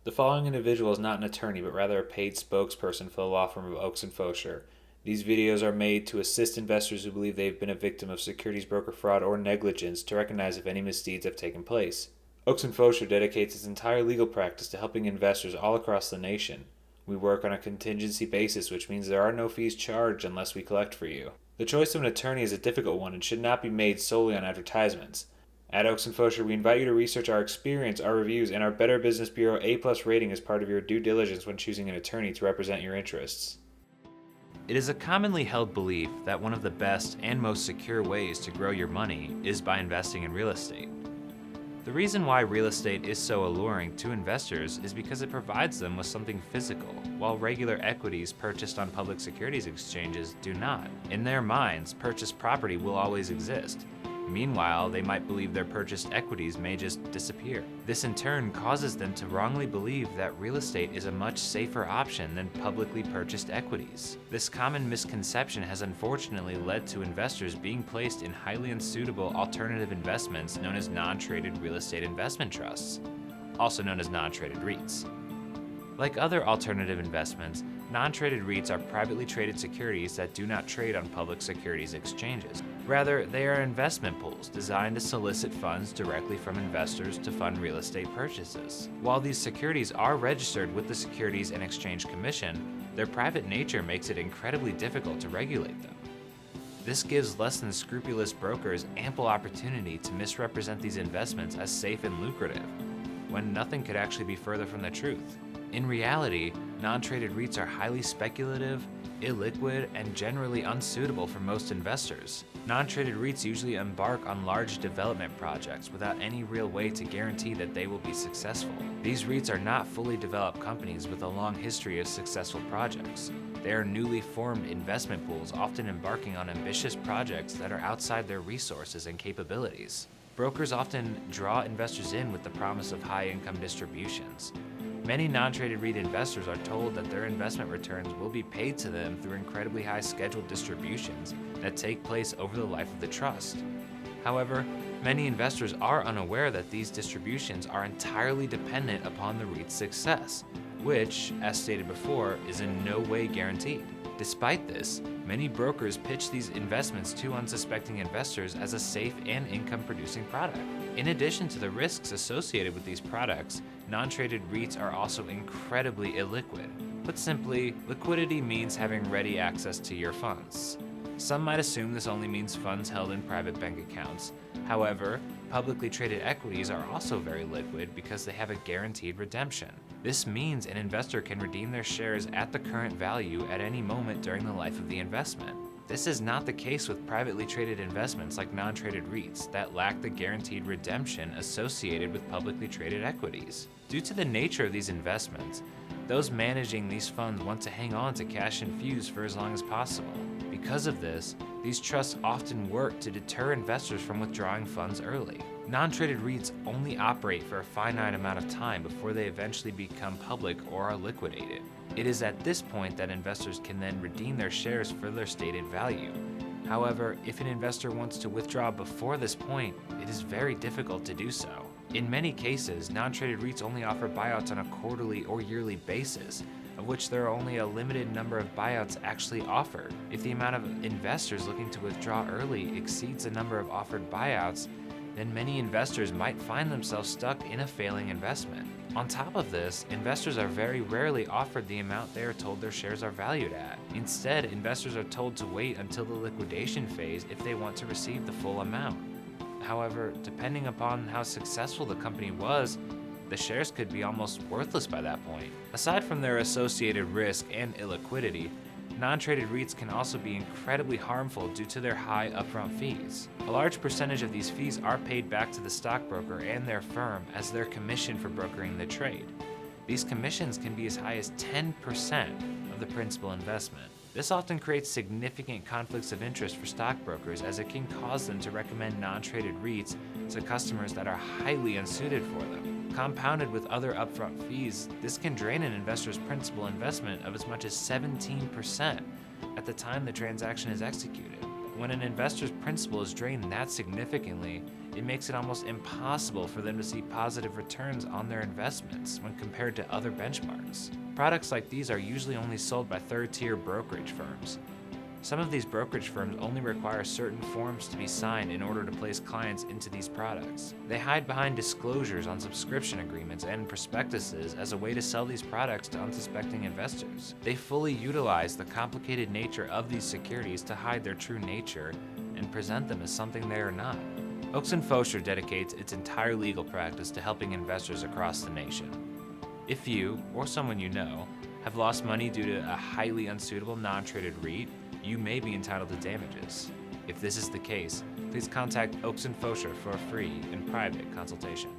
The following individual is not an attorney, but rather a paid spokesperson for the law firm of Oaks and Fosher. These videos are made to assist investors who believe they've been a victim of securities broker fraud or negligence to recognize if any misdeeds have taken place. Oaks and Fosher dedicates its entire legal practice to helping investors all across the nation. We work on a contingency basis, which means there are no fees charged unless we collect for you. The choice of an attorney is a difficult one and should not be made solely on advertisements. At Oaks and Fosher, we invite you to research our experience, our reviews, and our Better Business Bureau A+ rating as part of your due diligence when choosing an attorney to represent your interests. It is a commonly held belief that one of the best and most secure ways to grow your money is by investing in real estate. The reason why real estate is so alluring to investors is because it provides them with something physical, while regular equities purchased on public securities exchanges do not. In their minds, purchased property will always exist. Meanwhile, they might believe their purchased equities may just disappear. This in turn causes them to wrongly believe that real estate is a much safer option than publicly purchased equities. This common misconception has unfortunately led to investors being placed in highly unsuitable alternative investments known as non-traded real estate investment trusts, also known as non-traded REITs. Like other alternative investments, non-traded REITs are privately traded securities that do not trade on public securities exchanges. Rather, they are investment pools designed to solicit funds directly from investors to fund real estate purchases. While these securities are registered with the Securities and Exchange Commission, their private nature makes it incredibly difficult to regulate them. This gives less than scrupulous brokers ample opportunity to misrepresent these investments as safe and lucrative, when nothing could actually be further from the truth. In reality, non-traded REITs are highly speculative, illiquid, and generally unsuitable for most investors. Non-traded REITs usually embark on large development projects without any real way to guarantee that they will be successful. These REITs are not fully developed companies with a long history of successful projects. They are newly formed investment pools, often embarking on ambitious projects that are outside their resources and capabilities. Brokers often draw investors in with the promise of high income distributions. Many non-traded REIT investors are told that their investment returns will be paid to them through incredibly high scheduled distributions that take place over the life of the trust. However, many investors are unaware that these distributions are entirely dependent upon the REIT's success, which, as stated before, is in no way guaranteed. Despite this, many brokers pitch these investments to unsuspecting investors as a safe and income-producing product. In addition to the risks associated with these products, non-traded REITs are also incredibly illiquid. Put simply, liquidity means having ready access to your funds. Some might assume this only means funds held in private bank accounts. However, publicly traded equities are also very liquid because they have a guaranteed redemption. This means an investor can redeem their shares at the current value at any moment during the life of the investment. This is not the case with privately traded investments like non-traded REITs that lack the guaranteed redemption associated with publicly traded equities. Due to the nature of these investments, those managing these funds want to hang on to cash infused for as long as possible. Because of this, these trusts often work to deter investors from withdrawing funds early. Non-traded REITs only operate for a finite amount of time before they eventually become public or are liquidated. It is at this point that investors can then redeem their shares for their stated value. However, if an investor wants to withdraw before this point, it is very difficult to do so. In many cases, non-traded REITs only offer buyouts on a quarterly or yearly basis, of which there are only a limited number of buyouts actually offered. If the amount of investors looking to withdraw early exceeds the number of offered buyouts, then many investors might find themselves stuck in a failing investment. On top of this, investors are very rarely offered the amount they are told their shares are valued at. Instead, investors are told to wait until the liquidation phase if they want to receive the full amount. However, depending upon how successful the company was, the shares could be almost worthless by that point. Aside from their associated risk and illiquidity, non-traded REITs can also be incredibly harmful due to their high upfront fees. A large percentage of these fees are paid back to the stockbroker and their firm as their commission for brokering the trade. These commissions can be as high as 10% of the principal investment. This often creates significant conflicts of interest for stockbrokers, as it can cause them to recommend non-traded REITs to customers that are highly unsuited for them. Compounded with other upfront fees, this can drain an investor's principal investment of as much as 17% at the time the transaction is executed. when an investor's principal is drained that significantly, it makes it almost impossible for them to see positive returns on their investments when compared to other benchmarks. Products like these are usually only sold by third-tier brokerage firms. Some of these brokerage firms only require certain forms to be signed in order to place clients into these products. They hide behind disclosures on subscription agreements and prospectuses as a way to sell these products to unsuspecting investors. They fully utilize the complicated nature of these securities to hide their true nature and present them as something they are not. Oaks & Fosher dedicates its entire legal practice to helping investors across the nation. If you, or someone you know, have lost money due to a highly unsuitable non-traded REIT, you may be entitled to damages. If this is the case, please contact Oaks & Fosher for a free and private consultation.